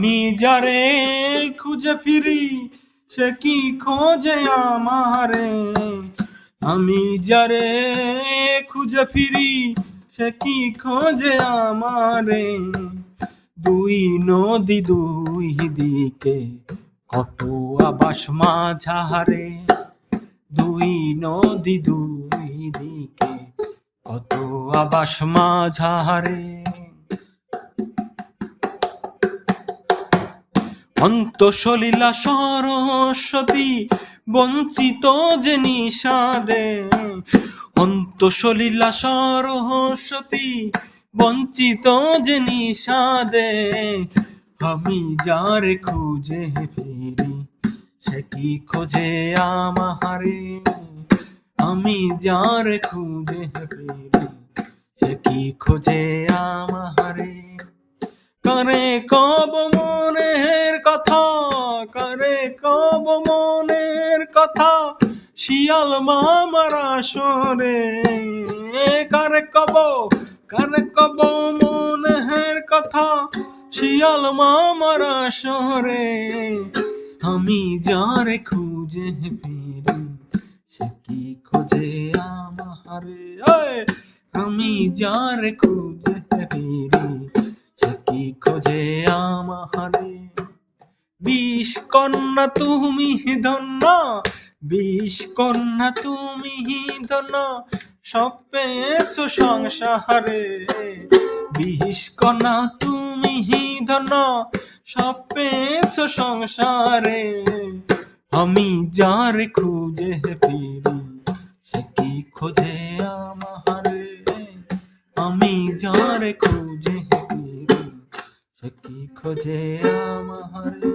আমি যারে খুঁজে ফিরি সে কি খোঁজে আমারে, আমি যারে খুঁজে ফিরি সে কি খোঁজে আমারে। দুই নদী দুই দিকে কত আবাস মাঝারে, দুই নদী দুই দিকে কত আবাস মাঝারে। অন্তঃসলীলা সরস্বতী বঞ্চিত যে নিষাদে, অন্তঃসলীলা সরস্বতী বঞ্চিত যে নিষাদে। আমি যারে খুঁজে ফিরি সে কি খোঁজে আমারে, আমি যারে খুঁজে ফিরি সে কি খোঁজে আমারে। কারে কব মনের কথা, কারে কব মনের কথা শিয়াল মামার আসরে, কারে কব মনের কথা শিয়াল মামার আসরে। আমি যারে খুঁজে ফিরি সে কি খোঁজে আমারে, আমি যারে খুঁজে ফিরি সে কি খোঁজে আমারে। বিষ কন্যা তুমি ধন্য, বিষ কন্যা তুমি ধন্য সব পেয়েছো সংসারে, বিষ কন্যা তুমি ধন্য সব পেয়েছো সংসারে। আমি যারে খুঁজে ফিরি সে কি খোঁজে আমারে, আমি যারে খুঁজে ফিরি সে কি খোঁজে আমারে।